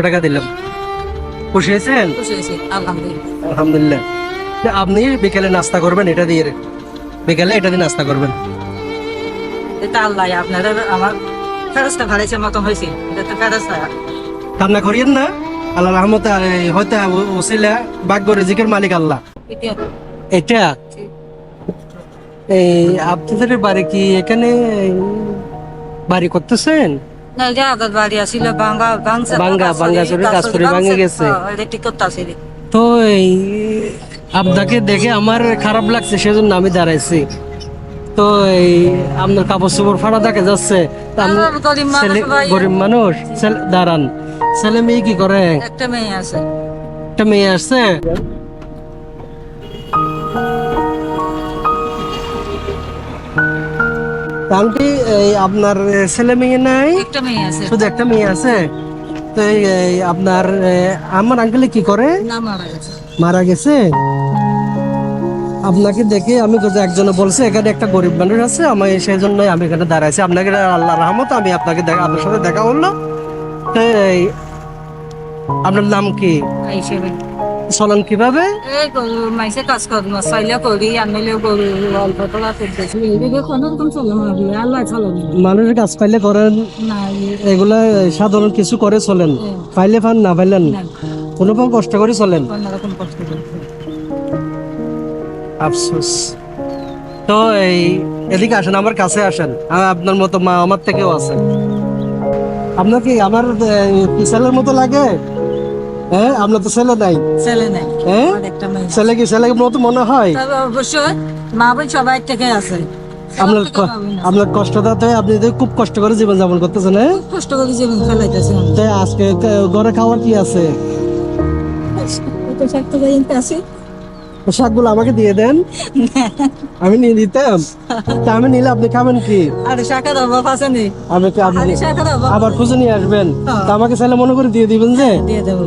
টাকা দিলাম। খুশি হয়েছেন? খুশি হয়েছি, আলহামদুলিল্লাহ। আলহামদুলিল্লাহ। আপনি বিকেলে নাস্তা করবেন, এটা দিয়ে বিকেলে এটা দিয়ে নাস্তা করবেন। এটা আল্লাহ আপনারা আমার ফেরস্তা ভাড়াইছে মতন হয়েছে, এটা তো ফেরস্তা। কান্না করিয়েন না, আল্লাহ রহমতে হয়তো ওসিলা ভাগ্য রিজিকের মালিক আল্লাহ। এটা এই আপনাদের বাড়ি কি এখানে বাড়ি করতেছেন? না, যে আদাত বাড়ি আসিল ভাঙ্গা কাজ করে ভাঙে গেছে। ঠিক করতেছি। তো এই আপনাকে দেখে আমার খারাপ লাগছে, সেজন্য আমি দাঁড়াইছি। তো এই আপনার কাপড় চোপড় ফাড়া দেখা যাচ্ছে। গরিব মানুষ, দাঁড়ান। ছেলে মেয়ে কি করে? একটা মেয়ে আছে। একটা মেয়ে আসছে। আন্টি, এই আপনার ছেলে মেয়ে নাই? একটা মেয়ে আছে। শুধু একটা মেয়ে আছে। তো এই আপনার আমার আঙ্কেলে কি করে? না, মারা গেছে। মারা গেছে। আপনাকে দেখে আমি একজনে বলছে এখানে একটা গরিব মানুষ আছে, আমি সেই জন্যই আমি এখানে দাঁড়াইছি। আপনাকে আল্লাহর রহমত আমি আপনাকে আপনার সাথে দেখা হলো। তো এই আপনার নাম কি? চলন কিভাবে? এই গরু মাইসে কাজ করি, মশাইলা করি, আনলেও গরু অল্প তোলা করতেছি। এইদিকে কোনো রকম চলে না, আল্লাহ চলে না। মানুষের কাজ পাইলে করেন না, এগুলা সাধারণ কিছু করে চলেন। পাইলে পান, না পাইলেন কোনো কষ্ট করে চলেন। কোনোরকম কষ্ট করি। আফসোস। তো এই এদিকে আসেন, আমার কাছে আসেন। আপনার মতো মা আমার থেকেও আছে। আপনার কি আমার ছেলের মতো লাগে? হ্যাঁ, আপনার তো ছেলে নাই। ছেলে নাই, হ্যাঁ, একটা মেয়ে। ছেলে কি ছেলের মতো মনে হয়? তবে অবশ্যই মা বোন সবাই থেকে আছে। আপনার কষ্টটা তো আপনি তো খুব কষ্ট করে জীবন যাপন করতেছেন। হ্যাঁ, কষ্ট করে জীবন ফেলাইতেছে। আজকে ঘরে খাওয়ার কি আছে? শাকগুলো আমাকে দিয়ে দেন, আমি নিয়ে দিতাম। তা আমি নিলে আপনি খাবেন কি? আরে শাকের অভাব আছে নি? আবার খুঁজে নিয়ে আসবেন। তা আমাকে ছেলে মনে করে দিয়ে দিবেন যে? দিয়ে দেবো।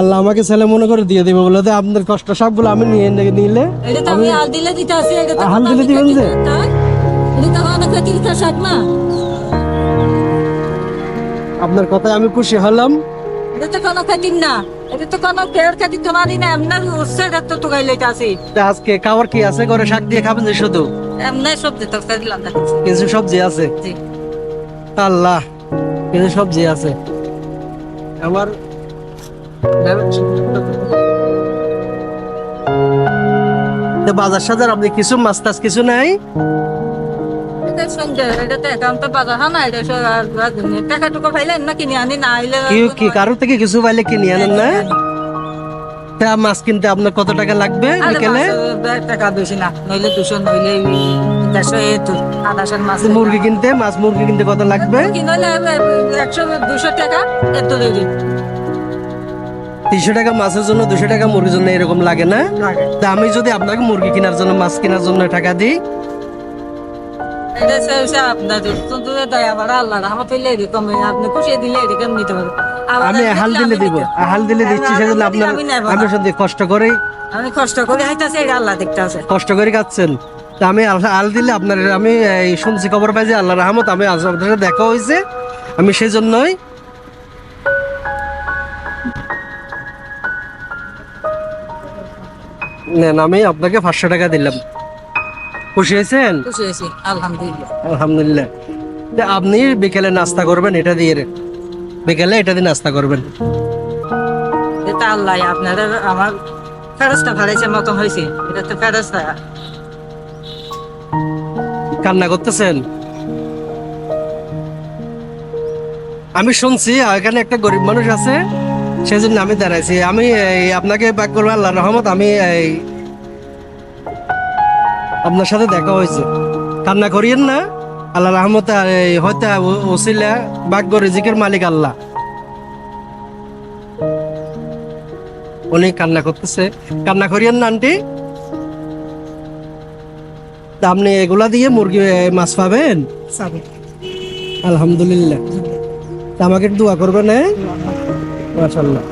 আল্লাহ আমাকে ছেলে মনে করে দিয়ে দিবে বলে তো আপনার কষ্ট সবগুলো আমি নিয়ে নিলে এটা তো আমি হাল দিলে দিতে আসি। এটা তো হাল দিলে দিবেন যে? এটা তো অনেক তিলকা শাক না। আপনার কথায় আমি খুশি হলাম। এটা তো কোনো খাতির না, এটা তো কোনো ফের খাতির তোমারই না। এমন উৎসে তো তোগাই লইতে আসি। আজকে খাবার কি আছে? করে শাক দিয়ে খাবেন যে শুধু? এমনি সবজি তরকারি দিলাম। কিছু সবজি আছে? আল্লাহ, কিছু সবজি আছে। আমার বাজার সাজার আপনি কিছু মাছ টাছ কিছু নাই? কারোর থেকে কিছু পাইলে কিনে আনেন না? মাছ কিনতে আপনার কত টাকা লাগবে বিকেলে? টাকা বেশি না, নইলে 200, নইলে 150 মাছ। মুরগি কিনতে কত লাগবে? 100-200 টাকা। এত 300 টাকা মাছের জন্য, 200 টাকা মুরগির জন্য, এরকম লাগে না? তা আমি যদি আপনাকে মুরগি কেনার জন্য, মাছ কেনার জন্য টাকা দিই? আমি হাল দিলে দিব, হাল দিলে দিচ্ছি, সেজন্য আপনার আমি শুধু কষ্ট করে হাইতাছি, আল্লাহ দেখতে আছে। কষ্ট করে খাচ্ছেন। তা আমি হাল দিলে আপনার, আমি শুনছি খবর পাই যে আল্লাহ রহমত আমি আপনার সাথে দেখা হয়েছে, আমি সেই জন্যই নেন, আমি আপনাকে 500 টাকা দিলাম। খুশি হয়েছেন? খুশি হয়েছি, আলহামদুলিল্লাহ। আলহামদুলিল্লাহ। আপনি বিকেলে নাস্তা করবেন, এটা দিয়ে বিকেলে এটা দিয়ে নাস্তা করবেন। এটা আল্লাহ আপনারা আমার ফেরস্তা ভাড়াইছে মতন হয়েছে, এটা তো ফেরস্তা। কান্না করতেছেন? আমি শুনছি এখানে একটা গরিব মানুষ আছে, সেজন্য আমি দাঁড়াইছি। আমি আপনাকে পাক করবো আল্লাহর রহমত, আমি আপনার সাথে দেখা হয়েছে। কান্না করিয়েন না, আল্লাহ রহমতে হয়তো ওসিলা ভাগ্য রিজিকের মালিক আল্লাহ। উনি কান্না করতেছে, কান্না করিয়েন না আন্টি। তা আপনি এগুলা দিয়ে মুরগি মাছ পাবেন? আলহামদুলিল্লাহ। আমাকে দোয়া করবেন। হ্যাঁ, মাশাআল্লাহ।